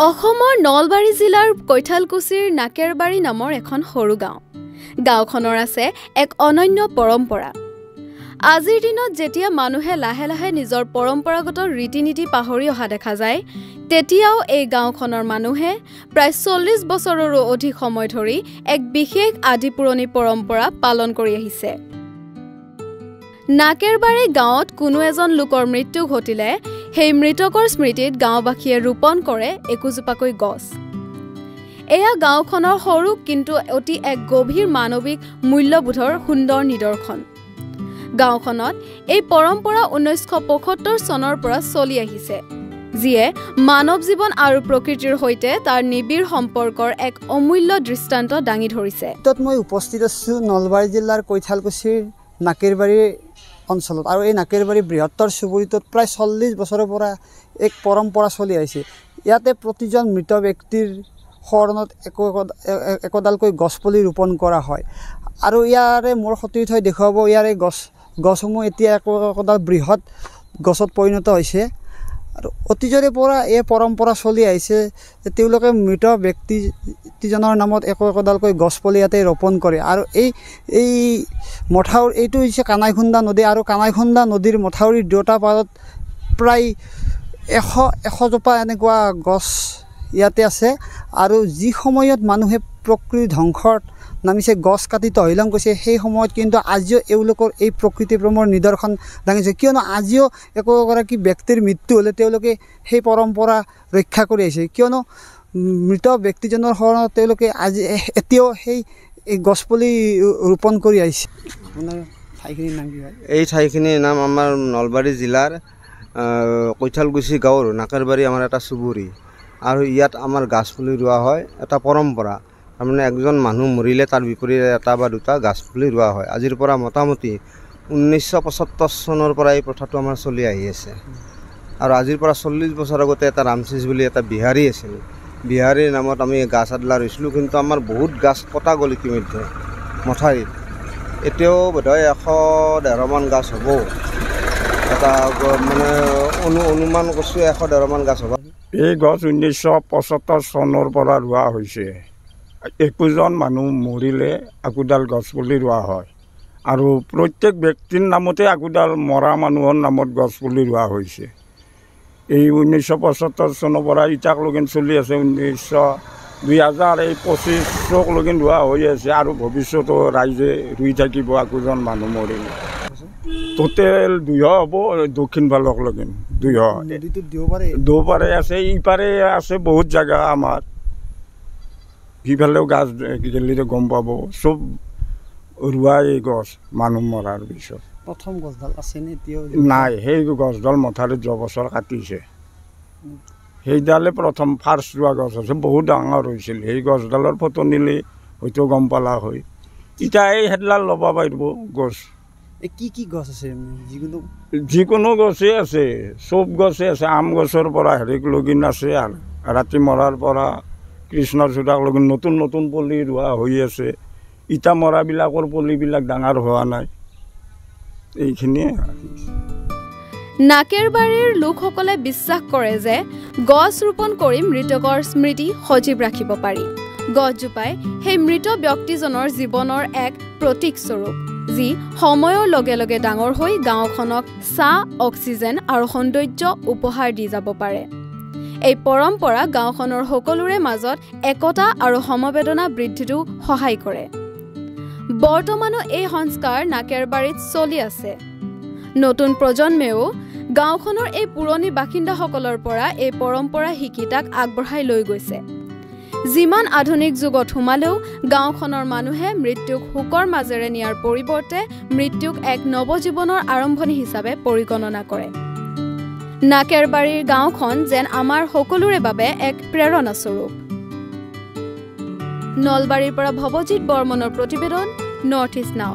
অসমৰ নলবাৰী জিলাৰ কৈঠালকুছিৰ নাকেৰবাৰী নামৰ এখন সৰু গাঁও। গাঁওখনৰ আছে এক অনন্য পৰম্পৰা। আজিৰ দিনত যেতিয়া মানুহে লাহে লাহে নিজৰ পৰম্পৰাগত ৰীতি-নীতি পাহৰি অহা দেখা যায়, তেতিয়াও এই গাঁওখনৰ মানুহে প্ৰায় ৪০ বছৰৰো অধিক সময় ধৰি এক বিশেষ আদিপুৰণি পৰম্পৰা পালন কৰি আহিছে। নাকেৰবাৰী গাঁৱত কোনো এজন লোকৰ মৃত্যু ঘটিলে সেই মৃতকৰ স্মৃতিত গাঁওবাসীয়ে ৰোপণ কৰে একোজোপাকৈ গছ। এয়া গাঁওখনৰ সৰু কিন্তু অতি এক গভীৰ মানৱিক মূল্যবোধৰ সুন্দৰ নিদৰ্শন। গাঁওখনত এই পৰম্পৰা ১৯৭৫ চনৰ পৰা চলি আহিছে, যিয়ে মানৱ জীৱন আৰু প্ৰকৃতিৰ সৈতে তাৰ নিবিড় সম্পৰ্কৰ এক অমূল্য দৃষ্টান্ত দাঙি ধৰিছে। মই উপস্থিত আছো নলবাৰী জিলাৰ কৈঠালকুছিৰ নাকেৰবাৰী অঞ্চলত, আৰু এই নাকেৰবাৰী বৃহত্তৰ চুবুৰীটোত প্ৰায় ৪০ বছৰৰ পৰা এক পৰম্পৰা চলি আহিছে। ইয়াতে প্ৰতিজন মৃত ব্যক্তিৰ শৰণত একোডালকৈ গছপুলি ৰোপণ কৰা হয়, আৰু ইয়াৰে মোৰ সতীৰ্থ হৈ দেখুৱাব ইয়াৰে গছসমূহ এতিয়া একোডাল বৃহৎ গছত পৰিণত হৈছে। আৰু অতীজৰে পৰা এই পৰম্পৰা চলি আহিছে যে তেওঁলোকে মৃত ব্যক্তিজনৰ নামত একোডালকৈ গছপুলি ইয়াতে ৰোপণ কৰে। আৰু এই মথাউৰি এইটো হৈছে কানাইখুন্দা নদী, আৰু কানাইখুন্দা নদীৰ মথাউৰিৰ দুয়োটা পাৰত প্ৰায় ১০০ জোপা এনেকুৱা গছ ইয়াতে আছে। আৰু যি সময়ত মানুহে প্ৰকৃতি ধ্বংসত নামিছে, গছ কাটি তহিলং কৰিছে, সেই সময়ত কিন্তু আজিও এওঁলোকৰ এই প্ৰকৃতি প্ৰেমৰ নিদৰ্শন দাঙিছে। কিয়নো আজিও একোগৰাকী ব্যক্তিৰ মৃত্যু হ'লে তেওঁলোকে সেই পৰম্পৰা ৰক্ষা কৰি আহিছে, কিয়নো মৃত ব্যক্তিজনৰ শৰণত তেওঁলোকে এতিয়াও সেই গছপুলি ৰোপণ কৰি আহিছে। আপোনাৰ ঠাইখিনিৰ নাম কি হয়? এই ঠাইখিনিৰ নাম আমাৰ নলবাৰী জিলাৰ কৈঠালকুছি গাঁৱৰ নাকেৰবাৰী আমাৰ এটা চুবুৰী, আৰু ইয়াত আমাৰ গাছপুলি ৰোৱা হয়। এটা পৰম্পৰা, তাৰমানে একজন মানুহ মৰিলে তাৰ বিপৰীতে এটা বা দুটা গাছপুলি ৰোৱা হয়। আজিৰ পৰা মোটামুটি ১৯৭৫ চনৰ পৰা এই প্ৰথাটো আমাৰ চলি আহি আছে। আৰু আজিৰ পৰা ৪০ বছৰ আগতে এটা ৰামচিজ বুলি এটা বিহাৰী আছিল, বিহাৰীৰ নামত আমি গাছ আদলা ৰুইছিলোঁ, কিন্তু আমাৰ বহুত গাছ কটা গ'ল ইতিমধ্যে মথাউৰিত। এতিয়াও বোধহয় ১১০ মান গাছ হ'ব, এটা মানে অনুমান কৰিছোঁ ১১০ মান গাছ হ'ব। এই গছ ১৯৭৫ চনৰ পৰা ৰোৱা হৈছে। একোজন মানুহ মৰিলে একোডাল গছপুলি ৰোৱা হয়, আৰু প্ৰত্যেক ব্যক্তিৰ নামতে একোডাল মৰা মানুহৰ নামত গছপুলি ৰোৱা হৈছে। এই ১৯৭৫ চনৰ পৰা ইটাকলৈকে চলি আছে। ২০২৫লৈকে ৰোৱা হৈ আছে, আৰু ভৱিষ্যতো ৰাইজে ৰুই থাকিব একোজন মানুহ মৰিলে। টোটেল ২০০ হ'ব, দক্ষিণ ফালকলৈকে ২০০ দুপাৰে আছে, ইপাৰে আছে বহুত জেগা আমাৰ। সিফালেও গাছ গেলিৰে গম পাব, চব ৰোৱাই গছ মানুহ মৰাৰ পিছত। প্ৰথম গছডাল আছে নে এতিয়াও? নাই, সেই গছডাল মথাউৰিত যোৱা বছৰ কাটিছে। সেইডালে প্ৰথম ফাৰ্ষ্ট ৰোৱা গছ আছে, বহুত ডাঙৰ হৈছিল। সেই গছডালৰ ফটো নিলে হয়তো গম পালা হয়। এতিয়া এই সেইডাল ল'ব পাৰিব গছ। কি গছ আছে? যিকোনো গছেই আছে, চব গছেই আছে। আম গছৰ পৰা হেৰিক লগিন আছে, আৰু ৰাতি মৰাৰ পৰা কৃষ্ণচূড়াকলৈকে নতুন নতুন পুলি ৰোৱা হৈ আছে। ইটা মৰাবিলাকৰ পুলিবিলাক ডাঙৰ হোৱা নাই। এইখিনিয়ে। নাকেৰবাৰীৰ লোকসকলে বিশ্বাস কৰে যে গছ ৰোপণ কৰি মৃতকৰ স্মৃতি সজীৱ ৰাখিব পাৰি। গছজোপাই সেই মৃত ব্যক্তিজনৰ জীৱনৰ এক প্ৰতীক স্বৰূপ, যি সময়ৰ লগে লগে ডাঙৰ হৈ গাঁওখনক ছাঁ, অক্সিজেন আৰু সৌন্দৰ্য উপহাৰ দি যাব পাৰে। এই পৰম্পৰা গাঁওখনৰ সকলোৰে মাজত একতা আৰু সমবেদনা বৃদ্ধিতো সহায় কৰে। বৰ্তমানো এই সংস্কাৰ নাকেৰবাৰীত চলি আছে। নতুন প্ৰজন্মেও গাঁওখনৰ এই পুৰণি বাসিন্দাসকলৰ পৰা এই পৰম্পৰা শিকি তাক আগবঢ়াই লৈ গৈছে। যিমান আধুনিক যুগত সোমালেও গাঁওখনৰ মানুহে মৃত্যুক শোকৰ মাজেৰে নিয়াৰ পৰিৱৰ্তে মৃত্যুক এক নৱজীৱনৰ আৰম্ভণি হিচাপে পৰিগণনা কৰে। নাকেৰবাৰীৰ গাঁওখন যেন আমাৰ সকলোৰে বাবে এক প্ৰেৰণা স্বৰূপ। নলবাৰীৰ পৰা ভৱজিৎ বৰ্মনৰ প্ৰতিবেদন, নৰ্থ ইষ্ট নাও।